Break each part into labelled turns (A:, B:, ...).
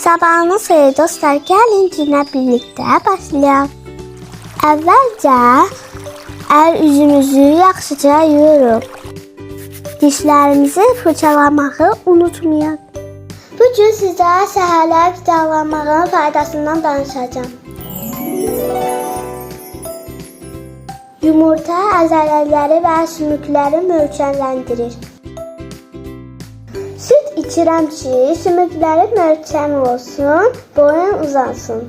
A: Sabahınız xeyir dostlar, gəlin günə birlikdə başlayaq. Əvvəlcə əl üzümüzü yaxşıca yuyuruq. Dişlərimizi fırçalamağı unutmayaq. Bugün sizə səhərlər qidalanmağın faydasından danışacağım. Yumurta əzələləri və sümükləri möhkəmləndirir. Süt içirəm ki, sümükləri möhkəm olsun, boyun uzansın.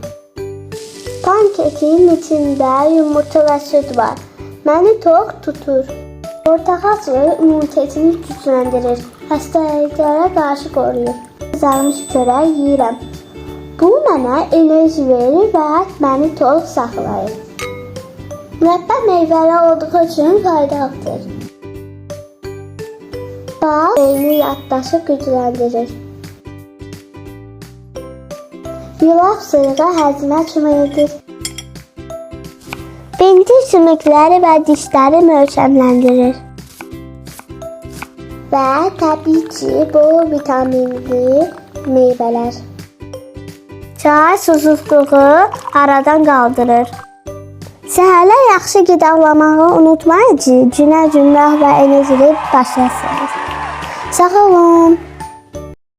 A: Pankekin içində yumurta və süt var. Məni tox tutur. Portakal suyu immunitetini gücləndirir. Xəstəliklərə qarşı qoruyur. Qızarmış çörək yeyirəm. Bu mənə enerji verir və məni tox saxlayır. Mürəbbə meyvəli olduğu üçün faydalıdır. Bal beyni yaddaşı gücləndirir. Yulaf suyu həzmə kömək edir. Pendir sümükləri və dişləri möhkəmləndirir. Və təbii ki, bol vitaminli meyvələr. Çay susuzluğu aradan qaldırır. Səhərlər yaxşı qidalanmağı unutmayın ki, günə gümrah və enerjili başlasınız. Sağ olun.